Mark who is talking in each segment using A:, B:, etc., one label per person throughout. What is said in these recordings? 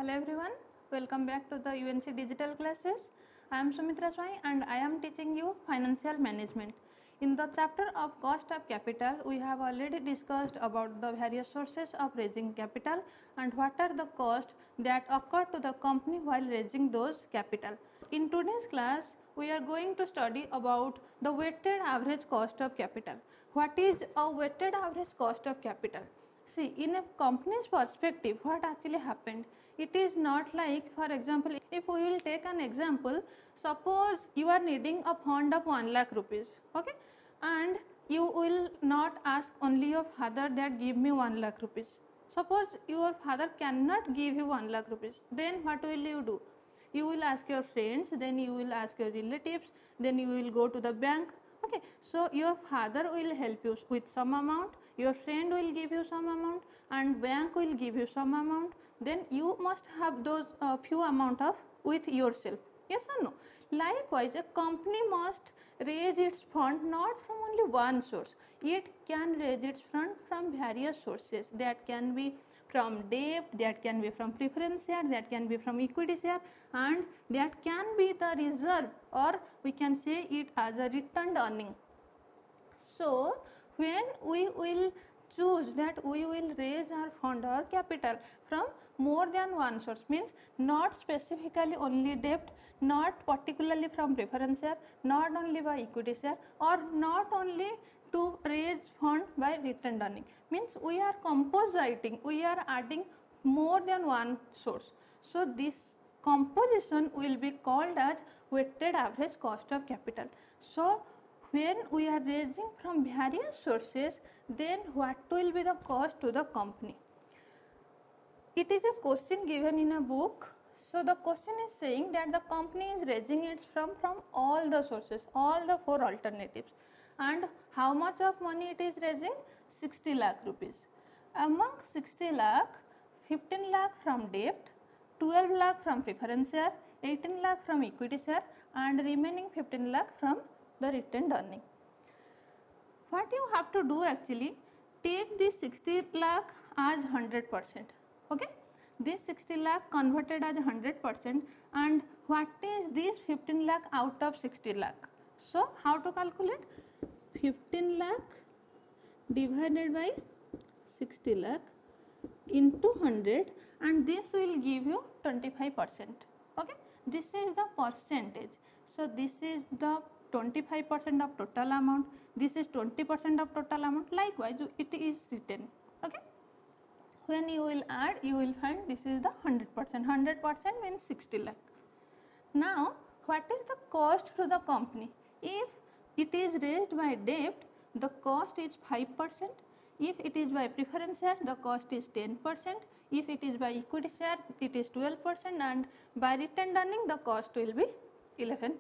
A: Hello everyone, welcome back to the UNC digital classes. I am Sumitra Swai and I am teaching you financial management. In the chapter of cost of capital, we have already discussed about the various sources of raising capital and what are the costs that occur to the company while raising those capital. In today's class, we are going to study about the weighted average cost of capital. What is a weighted average cost of capital? See, in a company's perspective, what actually happened? It is not like, for example, if we will take an example, suppose you are needing a fund of 1 lakh rupees, okay, and you will not ask only your father that give me 1 lakh rupees. Suppose your father cannot give you 1 lakh rupees, then what will you do? You will ask your friends, then you will ask your relatives, then you will go to the bank. Okay, so your father will help you with some amount, your friend will give you some amount, and bank will give you some amount. Then you must have those few amount of with yourself. Yes or no? Likewise, a company must raise its fund not from only one source. It can raise its fund from various sources. That can be from debt, that can be from preference share, that can be from equity share, and that can be the reserve, or we can say it as a retained earning. So when we will choose that we will raise our fund or capital from more than one source, means not specifically only debt, not particularly from preference share, not only by equity share, or not only to raise fund by retained earning, means we are compositing, we are adding more than one source. So this composition will be called as weighted average cost of capital. So when we are raising from various sources, then what will be the cost to the company? It is a question given in a book. So the question is saying that the company is raising it from all the sources, all the four alternatives. And how much of money it is raising? 60 lakh rupees. Among 60 lakh, 15 lakh from debt, 12 lakh from preference share, 18 lakh from equity share, and remaining 15 lakh from the retained earning. What you have to do actually, take this 60 lakh as 100%. Okay, this 60 lakh converted as 100%, and what is this 15 lakh out of 60 lakh? So how to calculate? 15 lakh divided by 60 lakh into 100, and this will give you 25%. Okay, this is the percentage. So this is the 25% of total amount, this is 20% of total amount. Likewise, it is written. Okay, when you will add, you will find this is the 100%. 100% means 60 lakh. Now, what is the cost to the company? If it is raised by debt, the cost is 5%. If it is by preference share, the cost is 10%. If it is by equity share, it is 12%, and by retained earning, the cost will be 11%.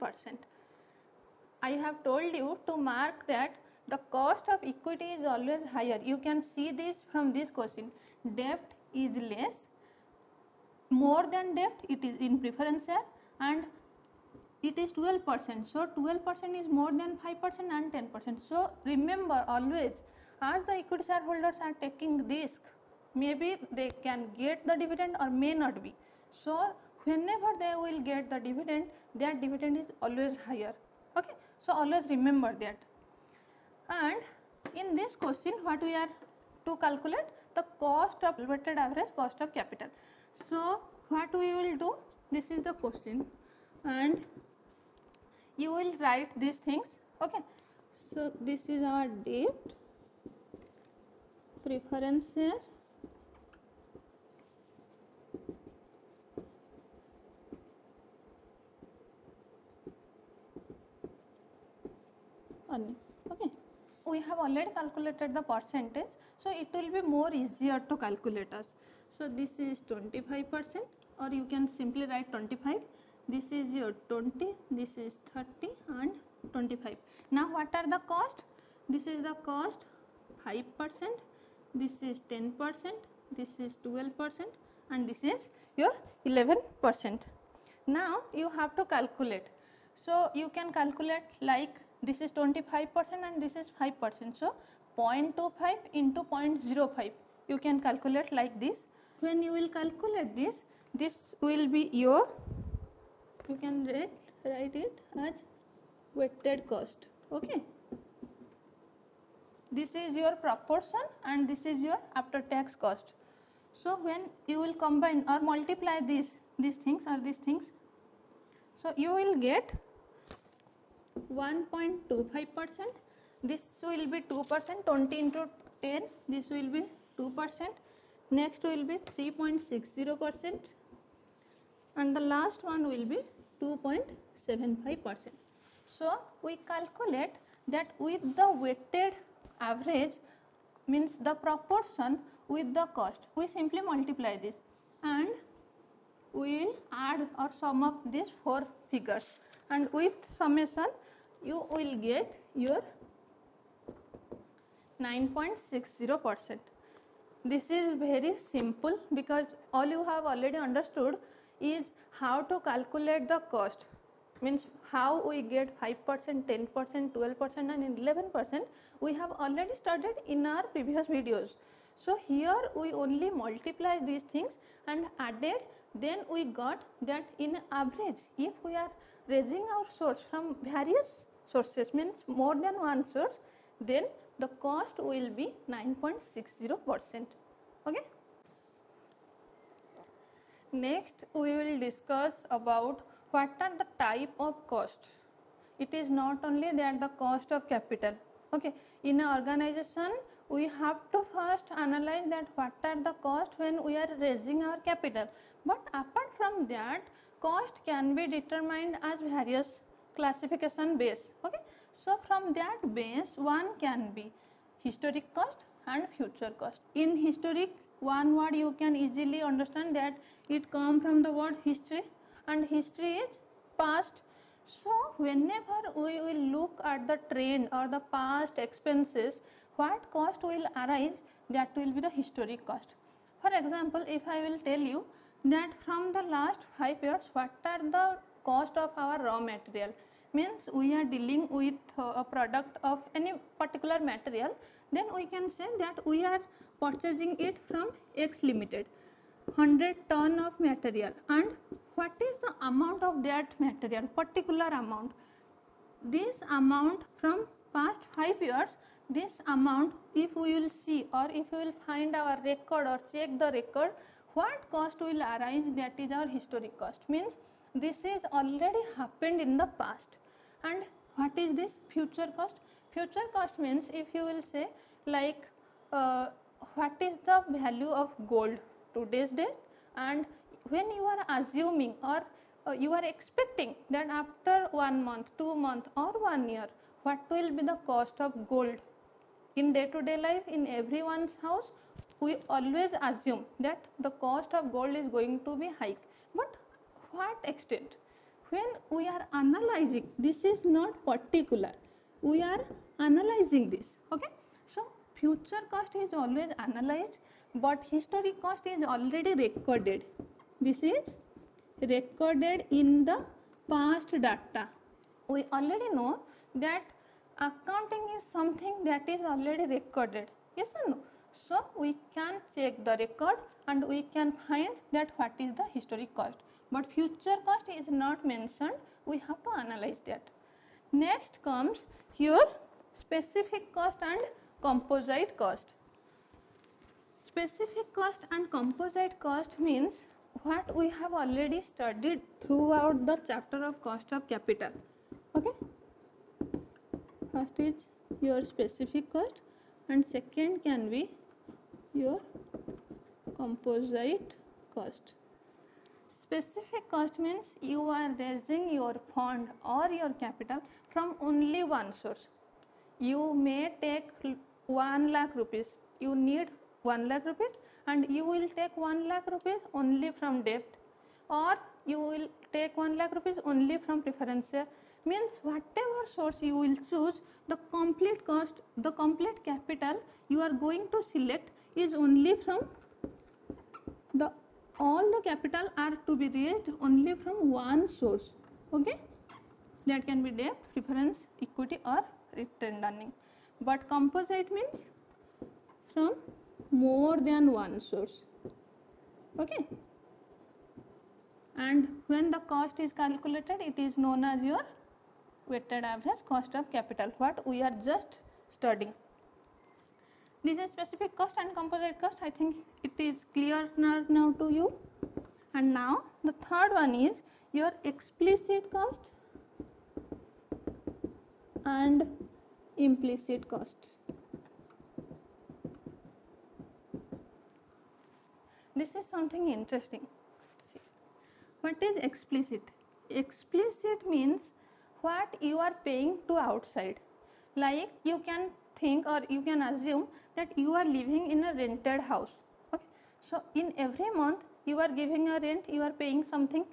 A: I have told you to mark that the cost of equity is always higher. You can see this from this question. Debt is less, more than debt it is in preference share, and it is 12%. So 12% is more than 5% and 10%. So remember always, as the equity shareholders are taking risk, maybe they can get the dividend or may not be. So whenever they will get the dividend, that dividend is always higher. Okay, so always remember that. And in this question, what we are to calculate? The cost of weighted average cost of capital. So what we will do? This is the question, and you will write these things. Okay, so this is our debt, preference share, earning. Okay, we have already calculated the percentage, so it will be more easier to calculate us. So this is 25%, or you can simply write 25. This is your 20, this is 30 and 25. Now what are the cost? This is the cost 5%, this is 10%, this is 12%, and this is your 11%. Now you have to calculate. So you can calculate like this is 25% and this is 5%. So 0.25 into 0.05 you can calculate like this. when you will calculate this, this will be your, you can write it as weighted cost. Okay, this is your proportion and this is your after tax cost. So when you will combine or multiply these things, so you will get 1.25%. This will be 2%. 20 into 10, this will be 2%. Next will be 3.60%, and the last one will be 2.75%. So we calculate that with the weighted average, means the proportion with the cost, we simply multiply this and we will add or sum up these four figures, and with summation you will get your 9.60%. This is very simple because all you have already understood is how to calculate the cost, means how we get 5%, 10%, 12% and 11%. We have already studied in our previous videos. So here we only multiply these things and added, then we got that in average if we are raising our source from various sources, means more than one source, then the cost will be 9.60%. Okay. Next we will discuss about what are the type of cost. It is not only that the cost of capital. Okay, in an organization we have to first analyze that what are the cost when we are raising our capital, but apart from that cost can be determined as various classification base. Okay, so from that base one can be historic cost and future cost. In historic, one word you can easily understand that it comes from the word history, and history is past. So whenever we will look at the trend or the past expenses, what cost will arise, that will be the historic cost. For example, if I will tell you that from the last 5 years what are the cost of our raw material, means we are dealing with a product of any particular material, then we can say that we are purchasing it from X Limited, 100 ton of material, and what is the amount of that material, particular amount. This amount from past 5 years, this amount if we will see or if we will find our record or check the record, what cost will arise, that is our historic cost, means this is already happened in the past. And what is this future cost? Future cost means if you will say like what is the value of gold today's date, and when you are assuming or you are expecting that after 1 month, 2 months or 1 year, what will be the cost of gold. In day to day life, in everyone's house, we always assume that the cost of gold is going to be high, but what extent? When we are analyzing, this is not particular, we are analyzing this. Okay, so future cost is always analyzed, but historic cost is already recorded. This is recorded in the past data. We already know that accounting is something that is already recorded, yes or no? So we can check the record and we can find that what is the historic cost, but future cost is not mentioned, we have to analyze that. Next comes your specific cost and composite cost. Specific cost and composite cost means what we have already studied throughout the chapter of cost of capital. Okay, first is your specific cost and second can be your composite cost. Specific cost means you are raising your fund or your capital from only one source. You may take 1 lakh rupees, you need 1 lakh rupees and you will take 1 lakh rupees only from debt, or you will take 1 lakh rupees only from preference share. Means whatever source you will choose, the complete cost, the complete capital you are going to select is only from the, all the capital are to be raised only from one source. Okay, that can be debt, preference, equity or retained earning. But composite means from more than one source. Okay, and when the cost is calculated, it is known as your weighted average cost of capital, what we are just studying. This is specific cost and composite cost. I think it is clear now to you. And now the third one is your explicit cost and implicit cost. This is something interesting. See, what is explicit? Explicit means what you are paying to outside. Like you can think or you can assume that you are living in a rented house. Okay, so in every month you are giving a rent, you are paying something.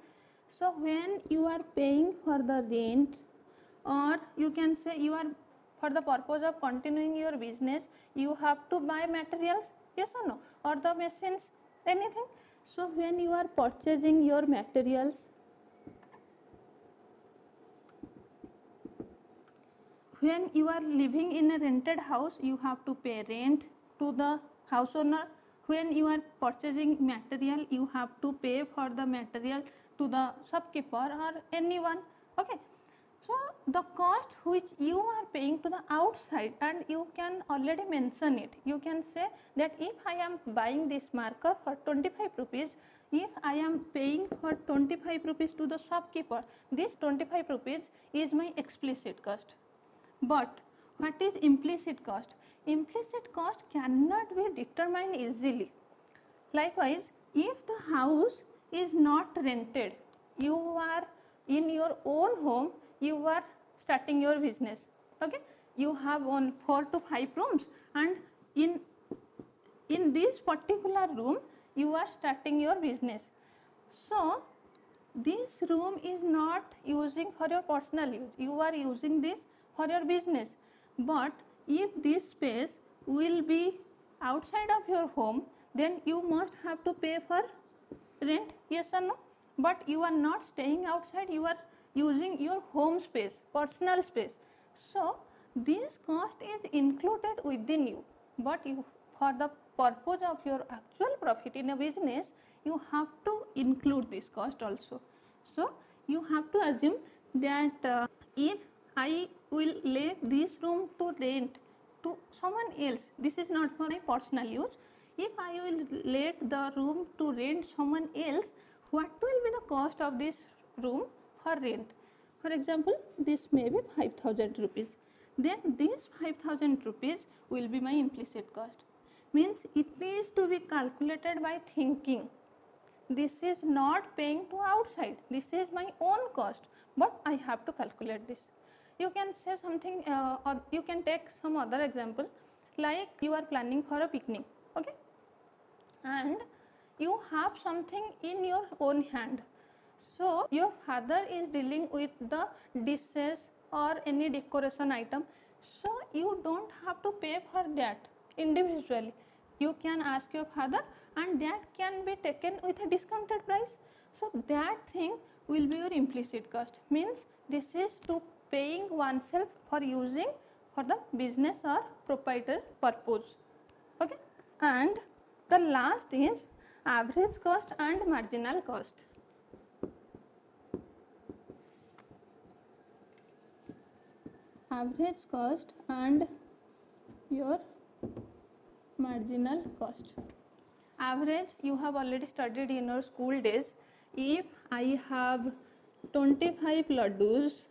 A: So when you are paying for the rent, or you can say you are, for the purpose of continuing your business, you have to buy materials, yes or no, or the machines, anything. So when you are purchasing your materials, when you are living in a rented house, you have to pay rent to the house owner. When you are purchasing material, you have to pay for the material to the shopkeeper or anyone. Okay, so the cost which you are paying to the outside, and you can already mention it. You can say that if I am buying this marker for 25 rupees, if I am paying for 25 rupees to the shopkeeper, this 25 rupees is my explicit cost. But what is implicit cost? Implicit cost cannot be determined easily. Likewise, if the house is not rented, you are in your own home, you are starting your business. Okay, you have 4 to 5 rooms, and in this particular room you are starting your business. So this room is not using for your personal use, you are using this for your business. But if this space will be outside of your home, then you must have to pay for rent, yes or no. But you are not staying outside, you are using your home space, personal space. So this cost is included within you, but you, for the purpose of your actual profit in a business, you have to include this cost also. So you have to assume that if I will let this room to rent to someone else, this is not for my personal use. If I will let the room to rent someone else, what will be the cost of this room for rent? For example, this may be 5,000 rupees. Then this 5,000 rupees will be my implicit cost. Means it is to be calculated by thinking. This is not paying to outside. This is my own cost, but I have to calculate this. You can say something or you can take some other example, like you are planning for a picnic, okay, and you have something in your own hand. So your father is dealing with the dishes or any decoration item, so you don't have to pay for that individually. You can ask your father, and that can be taken with a discounted price. So that thing will be your implicit cost. Means this is to paying oneself for using for the business or proprietor purpose. Okay, and the last is average cost and marginal cost. Average cost and your marginal cost. Average you have already studied in your school days. If I have 25 laddus,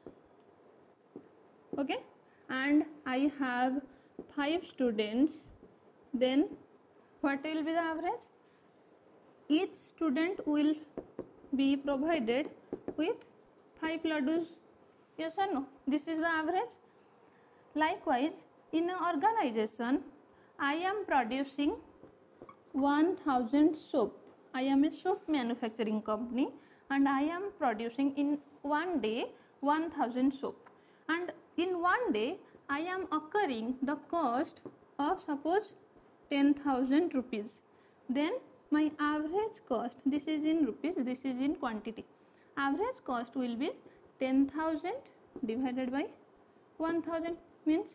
A: okay, and I have 5 students, then what will be the average? Each student will be provided with 5 laddus, yes or no? This is the average. Likewise, in an organization, I am producing 1000 soap. I am a soap manufacturing company, and I am producing in one day 1000 soap, and in one day I am occurring the cost of suppose 10,000 rupees. Then my average cost, this is in rupees, this is in quantity, average cost will be 10,000 divided by 1000, means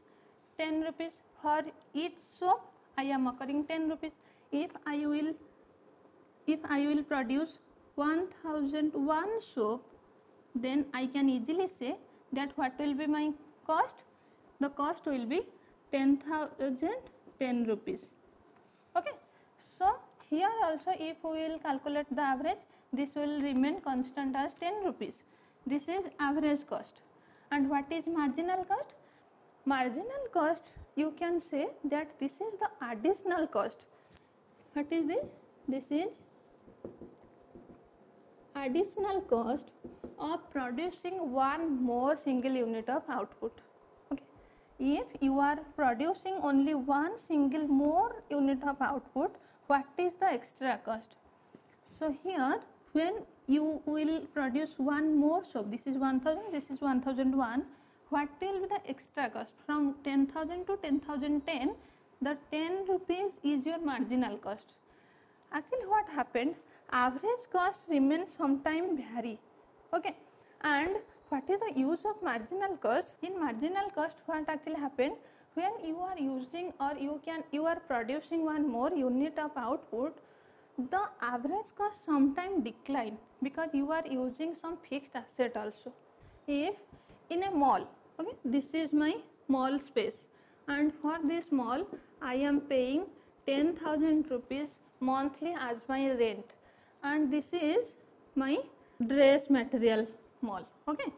A: 10 rupees. For each soap I am occurring 10 rupees. If I will if I will produce 1001 soap, then I can easily say that what will be my cost? The cost will be 10,010 rupees. Okay. So here also if we will calculate the average, this will remain constant as 10 rupees. This is average cost. And what is marginal cost? Marginal cost, you can say that this is the additional cost. What is this? This is additional cost of producing one more single unit of output. Okay. If you are producing only one single more unit of output, what is the extra cost? So here when you will produce one more soap, this is 1000, this is 1001, what will be the extra cost? From 10,000 to 10,010, the 10 rupees is your marginal cost. Actually what happened, average cost remains sometime vary. Okay. And what is the use of marginal cost? In marginal cost, what actually happened, when you are using or you are producing one more unit of output, the average cost sometime decline because you are using some fixed asset also. If in a mall, okay, this is my mall space, and for this mall I am paying 10,000 rupees monthly as my rent, and this is my dress material mall. Okay.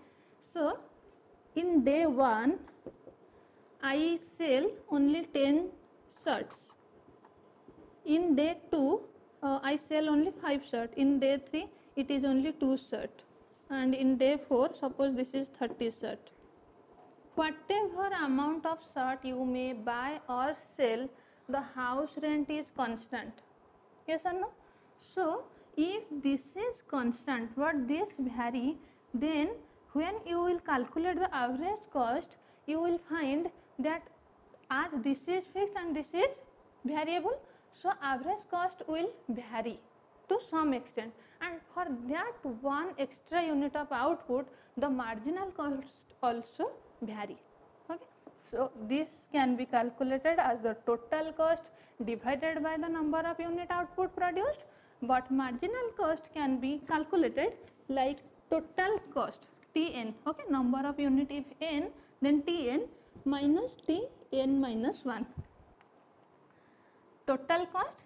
A: So in day 1 I sell only 10 shirts. In day 2 I sell only 5 shirts. In day 3 it is only 2 shirts. And in day 4 suppose this is 30 shirts. Whatever amount of shirt you may buy or sell, the house rent is constant. Yes or no? So if this is constant but this vary, then when you will calculate the average cost, you will find that as this is fixed and this is variable, so average cost will vary to some extent, and for that one extra unit of output, the marginal cost also vary. Okay. So this can be calculated as the total cost divided by the number of unit output produced, but marginal cost can be calculated like total cost Tn, okay, number of unit if n, then Tn minus Tn minus 1. Total cost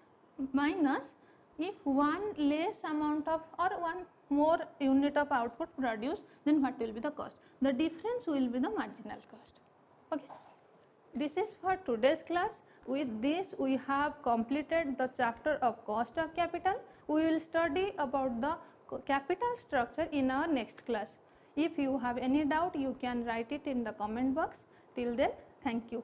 A: minus if one less amount of or one more unit of output produced, then what will be the cost? The difference will be the marginal cost. Okay. This is for today's class. With this we have completed the chapter of cost of capital. We will study about the capital structure in our next class. If you have any doubt, you can write it in the comment box. Till then, thank you.